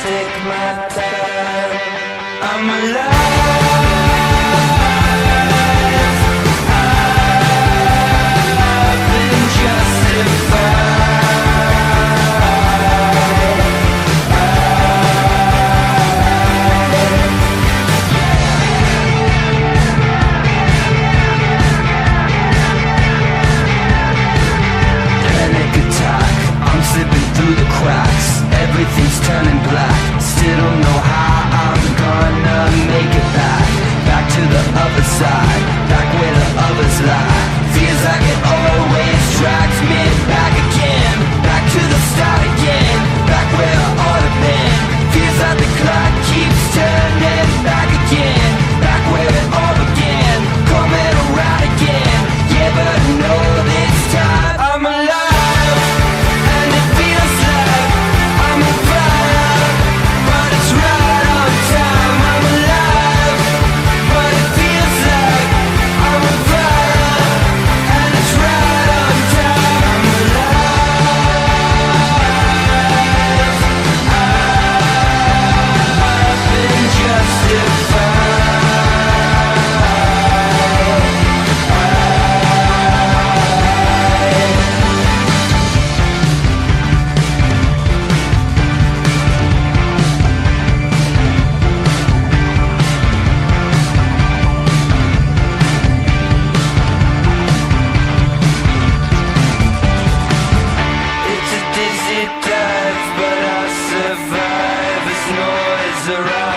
take my time. I'm alive. I've been justified. Panic attack, I'm slipping through the cracks. Everything's turning black. Still don't know how I'm gonna make it back. Back to the other side, back where the others lie. Feels like it always drags me back again. Back to the start again, back where I ought to been. Feels like the clock keeps turning back again. Back where it all began, coming around again. Yeah, but I know this time I'm alive. And it feels like I'm on fire, but it's right on time. I'm alive, but it feels like I'm on fire, and it's right on time. I'm alive. I've been justified. It's a dizzy dive, but I survive as noise around.